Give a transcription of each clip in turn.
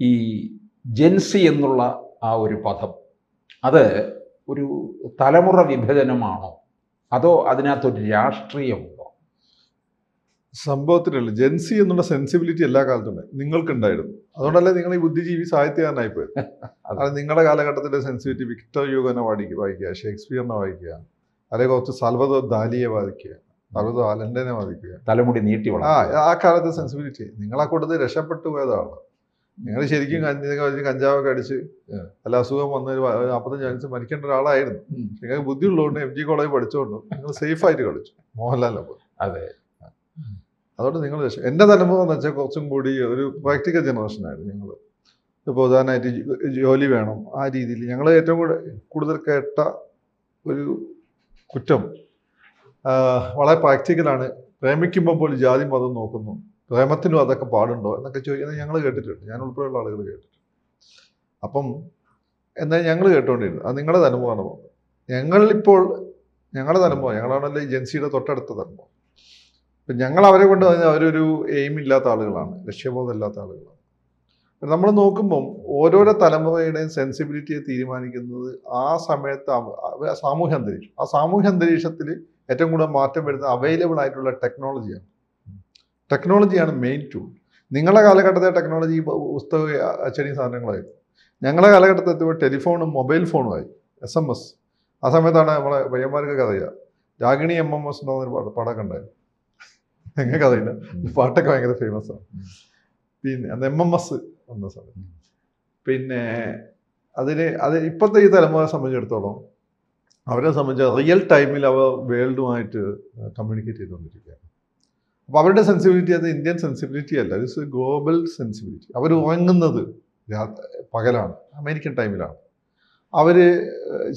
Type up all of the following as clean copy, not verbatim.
ഈ ജെൻസി എന്നുള്ള ആ ഒരു പദം അത് ഒരു തലമുറ വിഭജനമാണോ അതോ അതിനകത്തൊരു രാഷ്ട്രീയമുണ്ടോ? സംഭവത്തിലുള്ള ജെൻസി എന്നുള്ള സെൻസിബിലിറ്റി എല്ലാ കാലത്തും നിങ്ങൾക്കുണ്ടായിരുന്നു. അതുകൊണ്ടല്ലേ നിങ്ങൾ ഈ ബുദ്ധിജീവി സാഹിത്യകാരനായിപ്പോയത്. അത് നിങ്ങളുടെ കാലഘട്ടത്തിലെ സെൻസിബിലിറ്റി വിക്ടർ യൂഗോനെ വായിക്കുക, ഷേക്സ്പിയറിനെ വായിക്കുക, അല്ലെങ്കിൽ കുറച്ച് സാൽവദോർ ദാലിയെ വായിക്കുക, സാൽവദോർ അലൻഡനെ വായിക്കുക. തലമുടി നീട്ടി ആ കാലത്തെ സെൻസിബിലിറ്റി നിങ്ങളെ കൂട്ടത്തിൽ രക്ഷപ്പെട്ടു പോയതാണ്. നിങ്ങൾ ശരിക്കും കഞ്ചാവൊക്കെ അടിച്ച് അല്ല അസുഖം വന്ന് 45 വയസ്സ് മരിക്കേണ്ട ഒരാളായിരുന്നു. നിങ്ങൾക്ക് ബുദ്ധി ഉള്ളതുകൊണ്ട് MG കോളേജ് പഠിച്ചുകൊണ്ടും നിങ്ങൾ സേഫായിട്ട് കളിച്ചു. മോഹൻലാലിനെ പോലെ. അതെ. അതുകൊണ്ട് നിങ്ങൾ എൻ്റെ തലമുറ എന്ന് വെച്ചാൽ കുറച്ചും കൂടി ഒരു പ്രാക്ടിക്കൽ ജനറേഷനായിരുന്നു. ഞങ്ങൾ ഇപ്പോൾ ഉദാഹരണമായിട്ട് ജോലി വേണം ആ രീതിയിൽ ഞങ്ങൾ ഏറ്റവും കൂടുതൽ കേട്ട ഒരു കുറ്റം വളരെ പ്രാക്ടിക്കലാണ്. പ്രേമിക്കുമ്പോൾ പോലും ജാതി മതം നോക്കുന്നു, പ്രേമത്തിനും അതൊക്കെ പാടുണ്ടോ എന്നൊക്കെ ചോദിക്കുന്നത് ഞങ്ങൾ കേട്ടിട്ടുണ്ട്. ഞാൻ ഉൾപ്പെടെയുള്ള ആളുകൾ കേട്ടിട്ടുണ്ട്. അപ്പം എന്നാൽ ഞങ്ങൾ കേട്ടുകൊണ്ടിരുന്നു. അത് നിങ്ങളുടെ തലമുറയാണ് പോകുന്നത്. ഞങ്ങളിപ്പോൾ ഞങ്ങളുടെ തലമുറ ഞങ്ങളാണല്ലോ ഈ ജെൻസിയുടെ തൊട്ടടുത്ത തലമുറ. ഇപ്പം ഞങ്ങൾ അവരെ കൊണ്ട് അവരൊരു എയിം ഇല്ലാത്ത ആളുകളാണ്, ലക്ഷ്യബോധം ഇല്ലാത്ത ആളുകളാണ്. നമ്മൾ നോക്കുമ്പം ഓരോരോ തലമുറയുടെയും സെൻസിബിലിറ്റിയെ തീരുമാനിക്കുന്നത് ആ സമയത്ത് സാമൂഹ്യ അന്തരീക്ഷം. ആ സാമൂഹ്യ അന്തരീക്ഷത്തിൽ ഏറ്റവും കൂടുതൽ മാറ്റം വരുന്ന അവൈലബിൾ ആയിട്ടുള്ള ടെക്നോളജിയാണ്. ടെക്നോളജിയാണ് മെയിൻ ടൂൾ. നിങ്ങളുടെ കാലഘട്ടത്തെ ടെക്നോളജി പുസ്തക അച്ചടി സാധനങ്ങളായിരുന്നു. ഞങ്ങളുടെ കാലഘട്ടത്തിൽ എത്തുമ്പോൾ ടെലിഫോണും മൊബൈൽ ഫോണുമായി, SMS. ആ സമയത്താണ് നമ്മളെ പയ്യന്മാർക്കൊക്കെ അറിയാം. രാഗിണി MMS എന്നൊരു പടമൊക്കെ ഉണ്ടായിരുന്നു. നിങ്ങൾക്ക് അറിയില്ല, പാട്ടൊക്കെ ഭയങ്കര ഫേമസ് ആണ്. പിന്നെ അന്ന് MMS വന്ന സമയത്ത് പിന്നെ അത് ഇപ്പോഴത്തെ ഈ തലമുറയെ സംബന്ധിച്ചിടത്തോളം അവരെ സംബന്ധിച്ച് റിയൽ ടൈമിൽ അവർ വേൾഡുമായിട്ട് കമ്മ്യൂണിക്കേറ്റ് ചെയ്തുകൊണ്ടിരിക്കുകയാണ്. അപ്പോൾ അവരുടെ സെൻസിബിലിറ്റി അത് ഇന്ത്യൻ സെൻസിബിലിറ്റി അല്ല, ഇറ്റ്സ് എ ഗ്ലോബൽ സെൻസിബിലിറ്റി. അവർ ഉറങ്ങുന്നത് പകലാണ്, അമേരിക്കൻ ടൈമിലാണ്. അവർ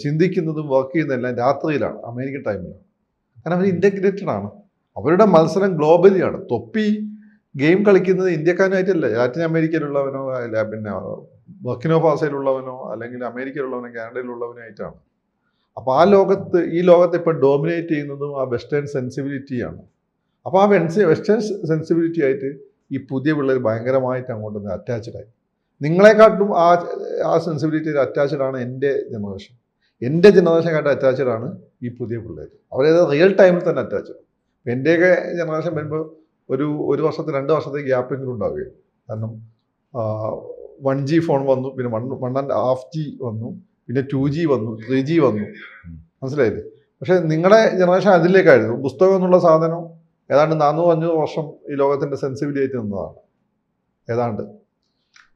ചിന്തിക്കുന്നതും വർക്ക് ചെയ്യുന്നതെല്ലാം രാത്രിയിലാണ്, അമേരിക്കൻ ടൈമിലാണ്. കാരണം അവർ ഇൻ്റഗ്രേറ്റഡ് ആണ്. അവരുടെ മത്സരം ഗ്ലോബലിയാണ്. തൊപ്പി ഗെയിം കളിക്കുന്നത് ഇന്ത്യക്കാരനായിട്ടല്ല, ലാറ്റിൻ അമേരിക്കയിലുള്ളവനോ അല്ല പിന്നെ ബർക്കിനോ ഫാസോയിലുള്ളവനോ അല്ലെങ്കിൽ അമേരിക്കയിലുള്ളവനോ കാനഡയിലുള്ളവനോ ആയിട്ടാണ്. അപ്പോൾ ഈ ലോകത്ത് ഇപ്പോൾ ഡോമിനേറ്റ് ചെയ്യുന്നതും ആ വെസ്റ്റേൺ സെൻസിബിലിറ്റിയാണ്. അപ്പോൾ ആ വെസ്റ്റേൺ സെൻസിബിലിറ്റി ആയിട്ട് ഈ പുതിയ പിള്ളേർ ഭയങ്കരമായിട്ട് അങ്ങോട്ട് അറ്റാച്ച്ഡായി. നിങ്ങളെക്കാട്ടും ആ സെൻസിബിലിറ്റിയിൽ അറ്റാച്ച്ഡാണ് എൻ്റെ ജനറേഷൻ. എൻ്റെ ജനറേഷനെക്കാട്ടും അറ്റാച്ച്ഡാണ് ഈ പുതിയ പിള്ളേർ. അവരത് റിയൽ ടൈമിൽ തന്നെ അറ്റാച്ച്ഡ്. എൻ്റെയൊക്കെ ജനറേഷൻ വരുമ്പോൾ ഒരു വർഷത്തെ 2 വർഷത്തെ ഗ്യാപ്പെങ്കിലും ഉണ്ടാവുകയും. കാരണം 1G ഫോൺ വന്നു, പിന്നെ 1.5G വന്നു, പിന്നെ 2G വന്നു, 3G വന്നു. മനസ്സിലായില്ലേ? പക്ഷേ നിങ്ങളുടെ ജനറേഷൻ അതിലേക്കായിരുന്നു. പുസ്തകം എന്നുള്ള സാധനം ഏതാണ്ട് 400-500 വർഷം ഈ ലോകത്തിൻ്റെ സെൻസിബിലിറ്റി നിന്നതാണ്. ഏതാണ്ട്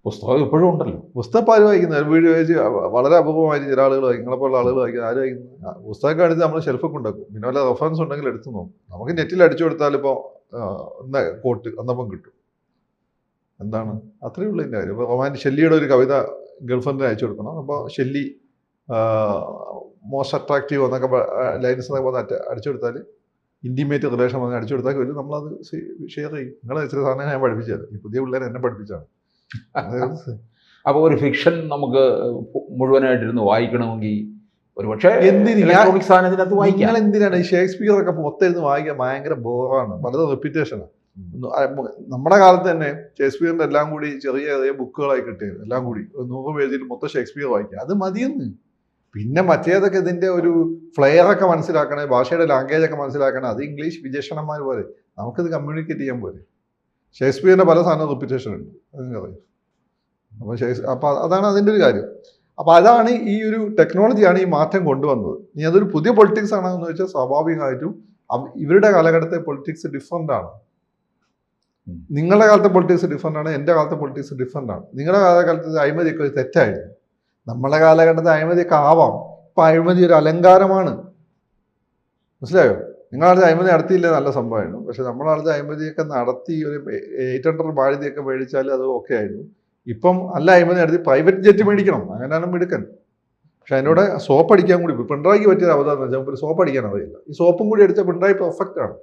പുസ്തകം ഇപ്പോഴും ഉണ്ടല്ലോ. പുസ്തകം ആര് വായിക്കുന്നത്? വീഡിയോ വായിച്ച് വളരെ അപൂർവമായിട്ട് ചില ആളുകൾ വായിക്കും. നിങ്ങളെപ്പോലുള്ള ആളുകൾ വായിക്കുന്നത് ആര് വായിക്കുന്നത്? പുസ്തകം എടുത്ത് നമ്മൾ ഷെൽഫൊക്കെ ഉണ്ടാക്കും. പിന്നെ വല്ല റെഫറൻസ് ഉണ്ടെങ്കിൽ എടുത്ത് നോക്കും. നമുക്ക് നെറ്റിൽ അടിച്ചു കൊടുത്താൽ ഇപ്പോൾ കോട്ട് അന്നപ്പം കിട്ടും. എന്താണ് അത്രയേ ഉള്ളൂ ഇതിൻ്റെ കാര്യം. ഇപ്പോൾ ഷെല്ലിയുടെ ഒരു കവിത ഗേൾഫ്രണ്ടിന് അയച്ചു കൊടുക്കണം. അപ്പോൾ ഷെല്ലി മോസ്റ്റ് അട്രാക്റ്റീവ് എന്നൊക്കെ ലൈൻസ് എന്നൊക്കെ പറഞ്ഞ് അടിച്ചു കൊടുത്താൽ, ഇൻറ്റിമേറ്റ് റിലേഷൻ പറഞ്ഞ് അടിച്ചു കൊടുത്താൽ വരും. നമ്മളത് ഷെയർ ചെയ്യും. നിങ്ങളെ ഇച്ചിരി സാധനം ഞാൻ പഠിപ്പിച്ചത്, ഈ പുതിയ പിള്ളേർ എന്നെ പഠിപ്പിച്ചാണ്. അപ്പോൾ ഒരു ഫിക്ഷൻ നമുക്ക് മുഴുവനായിട്ടിരുന്ന് വായിക്കണമെങ്കിൽ ഒരുപക്ഷെ സാധനത്തിനകത്ത് വായിക്കാം. നിങ്ങൾ എന്തിനാണ് ഈ ഷേക്സ്പിയർ ഒക്കെ മൊത്തം വായിക്കാൻ ഭയങ്കര ബോറാണ്, പലതും റെപ്പിറ്റേഷനാണ്. നമ്മുടെ കാലത്ത് തന്നെ ഷേക്സ്പിയറിൻ്റെ എല്ലാം കൂടി ചെറിയ ചെറിയ ബുക്കുകളായി കിട്ടിയത്, എല്ലാം കൂടി 100 പേജിൽ മൊത്തം ഷേക്സ്പിയർ വായിക്കുക, അത് മതിയെന്ന്. പിന്നെ മറ്റേതൊക്കെ ഇതിൻ്റെ ഒരു ഫ്ലെയറൊക്കെ മനസ്സിലാക്കണേ, ഭാഷയുടെ ലാംഗ്വേജൊക്കെ മനസ്സിലാക്കണേ, അത് ഇംഗ്ലീഷ് വിജേഷണന്മാർ പോലെ നമുക്കിത് കമ്മ്യൂണിക്കേറ്റ് ചെയ്യാൻ പോലെ. ഷേക്സ്പിയറിൻ്റെ പല സാധനവും റെപ്പിറ്റേഷൻ ഉണ്ട്, അതിനറിയാം. അപ്പോൾ അതാണ് അതിൻ്റെ ഒരു കാര്യം. അപ്പോൾ അതാണ് ഈ ഒരു ടെക്നോളജിയാണ് ഈ മാറ്റം കൊണ്ടുവന്നത്. ഇനി അതൊരു പുതിയ പൊളിറ്റിക്സ് ആണോ എന്ന് വെച്ചാൽ സ്വാഭാവികമായിട്ടും ഇവരുടെ കാലഘട്ടത്തെ പൊളിറ്റിക്സ് ഡിഫറൻ്റ് ആണ്. നിങ്ങളുടെ കാലത്തെ പൊളിറ്റിക്സ് ഡിഫറൻ്റ് ആണ്, എൻ്റെ കാലത്തെ പൊളിറ്റിക്സ് ഡിഫറൻ്റ് ആണ്. നിങ്ങളുടെ കാലഘട്ടത്തിൽ അഴിമതിയൊക്കെ ഒരു തെറ്റായിരുന്നു. നമ്മുടെ കാലഘട്ടത്തിൽ അഴിമതിയൊക്കെ ആവാം. ഇപ്പം അഴിമതി ഒരു അലങ്കാരമാണ്. മനസ്സിലായോ? നിങ്ങളടുത്ത് അഴിമതി നടത്തിയില്ലേ, നല്ല സംഭവമായിരുന്നു. പക്ഷെ നമ്മുടെ അടുത്ത് അഴിമതിയൊക്കെ നടത്തി ഒരു 800 മാരുതിയൊക്കെ മേടിച്ചാൽ അത് ഓക്കെ ആയിരുന്നു. ഇപ്പം അല്ല അഴിമതി നടത്തി പ്രൈവറ്റ് ജെറ്റ് മേടിക്കണം, അങ്ങനെയാണ് മിടുക്കൻ. പക്ഷെ അതിനോട് സോപ്പ് അടിക്കാൻ കൂടി പിണറായിക്ക് പറ്റിയ അവതാരം എന്ന് വെച്ചാൽ ഒരു സോപ്പ് അടിക്കാൻ അറിയില്ല. ഈ സോപ്പും കൂടി അടിച്ച പിണറായി പെർഫെക്റ്റ് ആണ്.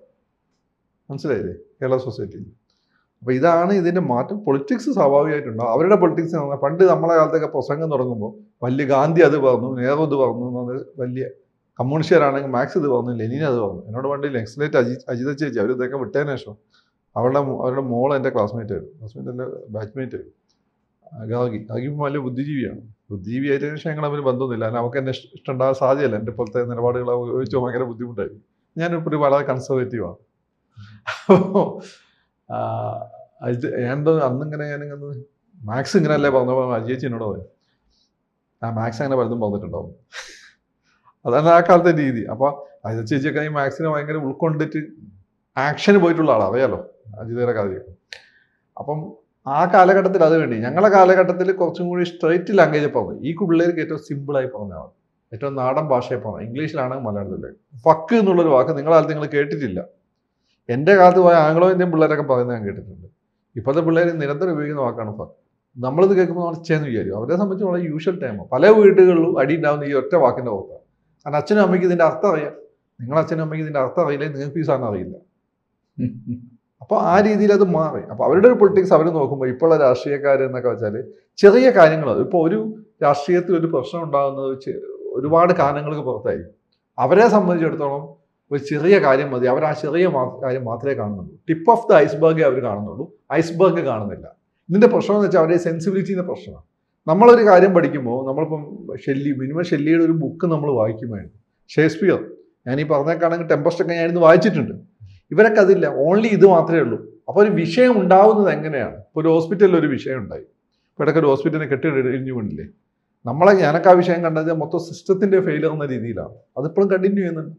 മനസ്സിലായില്ലേ? കേരള സൊസൈറ്റിയിൽ. അപ്പോൾ ഇതാണ് ഇതിൻ്റെ മാറ്റം. പൊളിറ്റിക്സ് സ്വാഭാവികമായിട്ടുണ്ടാവും. അവരുടെ പൊളിറ്റിക്സ് എന്ന് പറഞ്ഞാൽ പണ്ട് നമ്മളെ കാലത്തൊക്കെ പ്രസംഗം തുടങ്ങുമ്പോൾ വലിയ ഗാന്ധി അത് പറഞ്ഞു, നെഹ്റു ഇത് പറഞ്ഞു എന്നത്, വലിയ കമ്മ്യൂണിസ്റ്റുകാരാണെങ്കിൽ മാർക്സ് ഇത് പറഞ്ഞു, ലെനിൻ അത് പറഞ്ഞു. എന്നോട് പണ്ട് നെക്സ്ലേറ്റ് അജിത ചേച്ചി അവർ ഇതൊക്കെ വിട്ടതിന് ശേഷം അവരുടെ മോൾ എൻ്റെ ക്ലാസ്മേറ്റ് ആയിരുന്നു, എൻ്റെ ബാച്ച്മേറ്റ് ആയിരുന്നു. ഗാർഗി വലിയ ബുദ്ധിജീവിയാണ്. ബുദ്ധിജീവിയായിട്ട് ശേഷം ഞങ്ങൾ തമ്മിൽ ബന്ധമൊന്നുമില്ല. കാരണം നമുക്ക് എന്നെ ഇഷ്ടമുണ്ടാകാൻ സാധ്യമല്ല. എൻ്റെ പോലത്തെ നിലപാടുകൾ ഉപയോഗിച്ച് ഭയങ്കര ബുദ്ധിമുട്ടായിരിക്കും. ഞാനിപ്പോൾ വളരെ കൺസർവേറ്റീവാണ്. അപ്പോൾ ഞാനെന്തോ ഞാനിങ്ങനെ മാത്സ് ഇങ്ങനെയല്ലേ പറഞ്ഞപ്പോൾ അജിയേച്ചി എന്നോട് പറയും, മാത്സ് അങ്ങനെ പലതും പറഞ്ഞിട്ടുണ്ടാവും. അതാണ് ആ കാലത്തെ രീതി. അപ്പോൾ അജിത ചേച്ചിയൊക്കെ ഈ മാത്സിനെ ഭയങ്കര ഉൾക്കൊണ്ടിട്ട് ആക്ഷന് പോയിട്ടുള്ള ആളാണ്, അറിയാലോ അജിതയുടെ കാര്യം. അപ്പം ആ കാലഘട്ടത്തിൽ അത് വേണ്ടി ഞങ്ങളുടെ കാലഘട്ടത്തിൽ കുറച്ചും കൂടി സ്ട്രെയിറ്റ് ലാംഗ്വേജ് പറഞ്ഞു. ഈ പിള്ളേർക്ക് ഏറ്റവും സിമ്പിളായി പറഞ്ഞാൽ മതി, ഏറ്റവും നാടൻ ഭാഷയെ പറഞ്ഞു. ഇംഗ്ലീഷിലാണ് മലയാളത്തിൽ ഫക്ക് എന്നുള്ളൊരു വാക്ക് നിങ്ങളുടെ കാലത്ത് നിങ്ങൾ കേട്ടിട്ടില്ല. എൻ്റെ കാലത്ത് പോയ ആംഗ്ലോ ഇന്ത്യൻ പിള്ളേരൊക്കെ പറയുന്നത് ഞാൻ കേട്ടിട്ടുണ്ട്. ഇപ്പോഴത്തെ പിള്ളേർ നിരന്തരം ഉപയോഗിക്കുന്ന വാക്കാണ് ഫക്ക്. നമ്മളിത് കേൾക്കുമ്പോൾ നമ്മൾ ചെയ്യുന്ന വിചാരിക്കും. അവരെ സംബന്ധിച്ച് വളരെ യൂഷ്വൽ ടൈമാണ്. പല വീടുകളിലും അടി ഉണ്ടാകുന്ന ഈ ഒറ്റ വാക്കിൻ്റെ പുറത്താണ്. കാരണം അച്ഛനും അമ്മയ്ക്ക് ഇതിൻ്റെ അർത്ഥം അറിയാം. നിങ്ങളുടെ അച്ഛനും അമ്മയ്ക്ക് ഇതിൻ്റെ അർത്ഥം അറിയില്ല, നിങ്ങൾക്ക് ഈ സാധനം അറിയില്ല. അപ്പോൾ ആ രീതിയിൽ അത് മാറി. അപ്പോൾ അവരുടെ ഒരു പൊളിറ്റിക്സ് അവർ നോക്കുമ്പോൾ ഇപ്പോഴുള്ള രാഷ്ട്രീയക്കാർ എന്നൊക്കെ വെച്ചാൽ ചെറിയ കാര്യങ്ങൾ, ഇപ്പോൾ ഒരു രാഷ്ട്രീയത്തിൽ ഒരു പ്രശ്നം ഉണ്ടാകുന്നത് വെച്ച് ഒരുപാട് കാരണങ്ങൾക്ക് പുറത്തായിരിക്കും. അവരെ സംബന്ധിച്ചിടത്തോളം ഒരു ചെറിയ കാര്യം മതി, അവർ ആ ചെറിയ കാര്യം മാത്രമേ കാണുന്നുള്ളൂ. ടിപ്പ് ഓഫ് ദ ഐസ്ബർഗേ അവർ കാണുന്നുള്ളൂ, ഐസ്ബർഗ് കാണുന്നില്ല. ഇതിൻ്റെ പ്രശ്നം എന്ന് വെച്ചാൽ അവരുടെ സെൻസിബിലിറ്റിൻ്റെ പ്രശ്നമാണ്. നമ്മളൊരു കാര്യം പഠിക്കുമ്പോൾ നമ്മളിപ്പം മിനിമം ഷെല്ലിയുടെ ഒരു ബുക്ക് നമ്മൾ വായിക്കുമായിരുന്നു. ഷേക്സ്പിയർ, ഞാൻ ഈ പറഞ്ഞേക്കാണെങ്കിൽ ടെമ്പസ്റ്റൊക്കെ ഞാനിന്ന് വായിച്ചിട്ടുണ്ട്. ഇവരൊക്കെ അതില്ല, ഓൺലി ഇത് മാത്രമേ ഉള്ളൂ. അപ്പോൾ ഒരു വിഷയം ഉണ്ടാവുന്നത് എങ്ങനെയാണ്? ഇപ്പോൾ ഒരു ഹോസ്പിറ്റലിൽ ഒരു വിഷയം ഉണ്ടായി, ഇപ്പോൾ ഇടയ്ക്ക് ഒരു ഹോസ്പിറ്റലിനെ കെട്ടിടിഞ്ഞു കൊണ്ടില്ലേ. ഞാനൊക്കെ ആ വിഷയം കണ്ടത് മൊത്തം സിസ്റ്റത്തിൻ്റെ ഫെയിലർ എന്ന രീതിയിലാണ്. അതിപ്പോഴും കണ്ടിന്യൂ ചെയ്യുന്നുണ്ട്.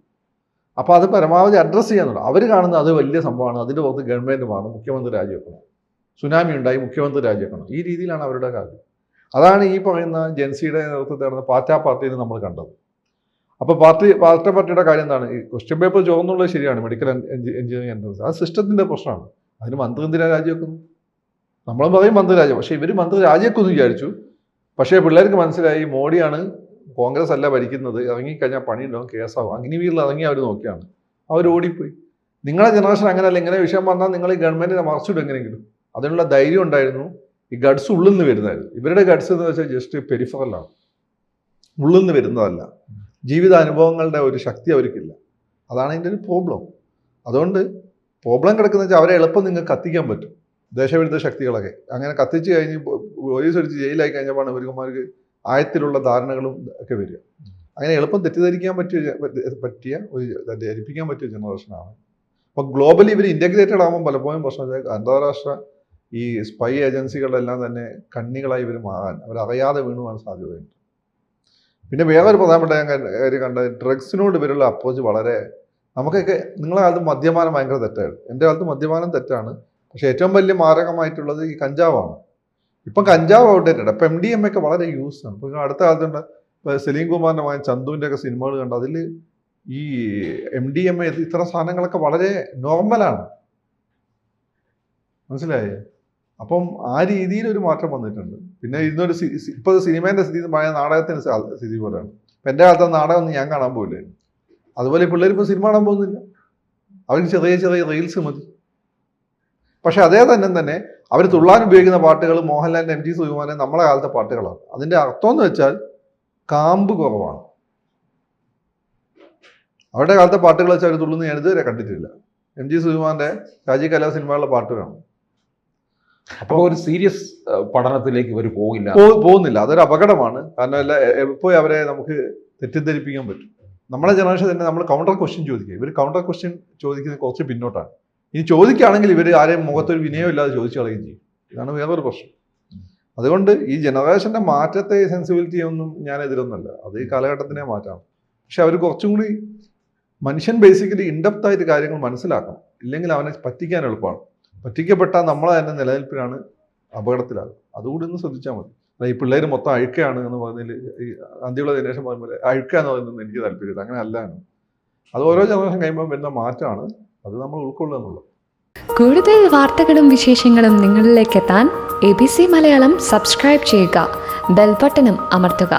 അപ്പോൾ അത് പരമാവധി അഡ്രസ്സ് ചെയ്യാനുള്ളൂ. അവർ കാണുന്നത് അത് വലിയ സംഭവമാണ്, അതിൻ്റെ പുറത്ത് ഗവൺമെൻറ് മാറും, മുഖ്യമന്ത്രി രാജിവെക്കണം, സുനാമി ഉണ്ടായി മുഖ്യമന്ത്രി രാജിവെക്കണം, ഈ രീതിയിലാണ് അവരുടെ കാര്യം. അതാണ് ഈ പറയുന്ന ജെൻസിയുടെ നേതൃത്വത്തിൽ നടന്ന പാർട്ടിയിൽ നമ്മൾ കണ്ടത്. അപ്പോൾ പാർട്ടിയുടെ കാര്യം എന്താണ്? ഈ ക്വസ്റ്റ്യൻ പേപ്പർ ചോർന്നുള്ളത് ശരിയാണ്, മെഡിക്കൽ എഞ്ചിനീയറിംഗ് എൻട്രൻസ്, അത് സിസ്റ്റത്തിൻ്റെ പ്രശ്നമാണ്. അതിന് മന്ത്രി എന്തിനാ രാജിവെക്കുന്നു? നമ്മളും പറയും മന്ത്രി രാജിവെക്കും, പക്ഷേ ഇവർ മന്ത്രി രാജിവെക്കുമെന്ന് വിചാരിച്ചു. പക്ഷേ പിള്ളേർക്ക് മനസ്സിലായി മോഡിയാണ്, കോൺഗ്രസ് അല്ല ഭരിക്കുന്നത്, ഇറങ്ങിക്കഴിഞ്ഞാൽ പണിയുണ്ടാവും, കേസാവും. അഗ്നിവീറിൽ ഇറങ്ങി അവർ നോക്കിയാണ്, അവർ ഓടിപ്പോയി. നിങ്ങളുടെ ജനറേഷൻ അങ്ങനെയല്ല. ഇങ്ങനെ വിഷയം വന്നാൽ നിങ്ങൾ ഈ ഗവൺമെൻറ്റിനെ മറച്ചിടും എങ്ങനെയെങ്കിലും. അതിനുള്ള ധൈര്യം ഉണ്ടായിരുന്നു. ഈ ഗഡ്സ് ഉള്ളിൽ നിന്ന് വരുന്നതായിരുന്നു. ഇവരുടെ ഗഡ്സ് എന്ന് വെച്ചാൽ ജസ്റ്റ് പെരിഫറലാണ്, ഉള്ളിൽ നിന്ന് വരുന്നതല്ല. ജീവിതാനുഭവങ്ങളുടെ ഒരു ശക്തി അവർക്കില്ല. അതാണ് ഇതിൻ്റെ ഒരു പ്രോബ്ലം. അതുകൊണ്ട് പ്രോബ്ലം കിടക്കുന്ന വെച്ചാൽ അവരെ എളുപ്പം നിങ്ങൾക്ക് കത്തിക്കാൻ പറ്റും, ദേശവിരുദ്ധ ശക്തികളൊക്കെ. അങ്ങനെ കത്തിച്ച് കഴിഞ്ഞ് പോലീസ് അടിച്ച് ജയിലായി കഴിഞ്ഞപ്പോഴാണ് ഇവർമാർക്ക് ആഴത്തിലുള്ള ധാരണകളും ഒക്കെ വരിക. അങ്ങനെ എളുപ്പം തെറ്റിദ്ധരിക്കാൻ ധരിപ്പിക്കാൻ പറ്റിയ ജനറേഷനാണ്. അപ്പോൾ ഗ്ലോബലി ഇവർ ഇൻ്റഗ്രേറ്റഡ് ആകുമ്പോൾ പലപ്പോഴും പ്രശ്നം അന്താരാഷ്ട്ര ഈ സ്പൈ ഏജൻസികളെല്ലാം തന്നെ കണ്ണികളായി ഇവർ മാറാൻ, അവരറിയാതെ വീണു പോകാൻ സാധ്യതയുണ്ട്. പിന്നെ വേറൊരു പ്രധാനപ്പെട്ട കാര്യം കണ്ടത്, ഡ്രഗ്സിനോട് ഇവരുള്ള അപ്രോച്ച് വളരെ, നമുക്കൊക്കെ നിങ്ങളുടെ കാലത്ത് മദ്യപാനം ഭയങ്കര തെറ്റായിരുന്നു. എൻ്റെ കാലത്ത് മദ്യപാനം തെറ്റാണ്, പക്ഷേ ഏറ്റവും വലിയ മാരകമായിട്ടുള്ളത് ഈ കഞ്ചാവാണ്. ഇപ്പം കഞ്ചാവ് ഔട്ട്ഡേറ്റഡ്. ഇപ്പം MDMA ഒക്കെ വളരെ യൂസ് ആണ്. ഇപ്പം അടുത്ത കാലത്തുണ്ട്, ഇപ്പോൾ സലീം കുമാറിൻ്റെ മകൻ ചന്തുവിൻ്റെ ഒക്കെ സിനിമകൾ കണ്ട് അതിൽ ഈ MDMA ഇത്തരം സാധനങ്ങളൊക്കെ വളരെ നോർമലാണ്, മനസ്സിലായേ? അപ്പം ആ രീതിയിൽ ഒരു മാറ്റം വന്നിട്ടുണ്ട്. പിന്നെ ഇന്നൊരു ഇപ്പോൾ സിനിമേൻ്റെ സ്ഥിതി പഴയ നാടകത്തിൻ്റെ സ്ഥിതി പോലെയാണ്. ഇപ്പം എൻ്റെ കാലത്ത് നാടകമൊന്നും ഞാൻ കാണാൻ പോയില്ലായിരുന്നു. അതുപോലെ പിള്ളേർ ഇപ്പോൾ സിനിമ കാണാൻ പോകുന്നില്ല, അവർക്ക് ചെറിയ ചെറിയ റീൽസ് മതി. പക്ഷെ അതേ തന്നെ അവർ തുള്ളാൻ ഉപയോഗിക്കുന്ന പാട്ടുകൾ മോഹൻലാലിൻ്റെ MG സുകുമാരൻ നമ്മളെ കാലത്തെ പാട്ടുകളാണ്. അതിൻ്റെ അർത്ഥം എന്ന് വെച്ചാൽ കാമ്പ് കുറവാണ്. അവരുടെ കാലത്തെ പാട്ടുകൾ വെച്ചാൽ അവർ തുള്ളുന്ന ഞാൻ ഇതുവരെ കണ്ടിട്ടില്ല. MG സുകുമാരൻ്റെ രാജീവ് കലാ സിനിമകളുടെ പാട്ടുകളാണ്. അപ്പോൾ ഒരു സീരിയസ് പഠനത്തിലേക്ക് ഇവർ പോകുന്നില്ല. അതൊരു അപകടമാണ്. കാരണം എപ്പോഴും അവരെ നമുക്ക് തെറ്റിദ്ധരിപ്പിക്കാൻ പറ്റും. നമ്മുടെ ജനറേഷൻ തന്നെ നമ്മൾ കൗണ്ടർ ക്വസ്റ്റ്യൻ ചോദിക്കുക, ഇവർ കൗണ്ടർ ക്വസ്റ്റ്യൻ ചോദിക്കുന്നത് കുറച്ച് പിന്നോട്ടാണ്. ഇനി ചോദിക്കുകയാണെങ്കിൽ ഇവർ ആരെയും മുഖത്തൊരു വിനയം ഇല്ലാതെ ചോദിച്ചു കളയുകയും ചെയ്യും. ഇതാണ് വേറൊരു പ്രശ്നം. അതുകൊണ്ട് ഈ ജനറേഷൻ്റെ മാറ്റത്തെ സെൻസിബിലിറ്റി ഒന്നും ഞാൻ എതിരൊന്നുമല്ല, അത് ഈ കാലഘട്ടത്തിനെ മാറ്റാം. പക്ഷെ അവർ കുറച്ചും കൂടി മനുഷ്യൻ ബേസിക്കലി ഇൻഡെപ്തായിട്ട് കാര്യങ്ങൾ മനസ്സിലാക്കണം. ഇല്ലെങ്കിൽ അവനെ പറ്റിക്കാൻ എളുപ്പമാണ്. പറ്റിക്കപ്പെട്ടാൽ നമ്മളെ തന്നെ നിലനിൽപ്പിനാണ് അപകടത്തിലാകും. അതുകൂടി ഒന്ന് ശ്രദ്ധിച്ചാൽ മതി. ഈ പിള്ളേർ മൊത്തം അഴുക്കാണ് എന്ന് പറഞ്ഞതിൽ ഈ അന്ത്യമുള്ള ജനറേഷൻ പറയുമ്പോൾ അഴുക്കാന്ന് പറയുന്നത് എനിക്ക് താല്പര്യമില്ല. അങ്ങനെ അല്ലാണ്. അത് ഓരോ ജനറേഷൻ കഴിയുമ്പോൾ വരുന്ന മാറ്റമാണ്. അത് നമ്മൾ ഉൾക്കൊള്ളുക എന്നുള്ളത്. കൂടുതൽ വാർത്തകളും വിശേഷങ്ങളും നിങ്ങളിലേക്ക് എത്താൻ ABC മലയാളം സബ്സ്ക്രൈബ് ചെയ്യുക, ബെൽ ബട്ടണും അമർത്തുക.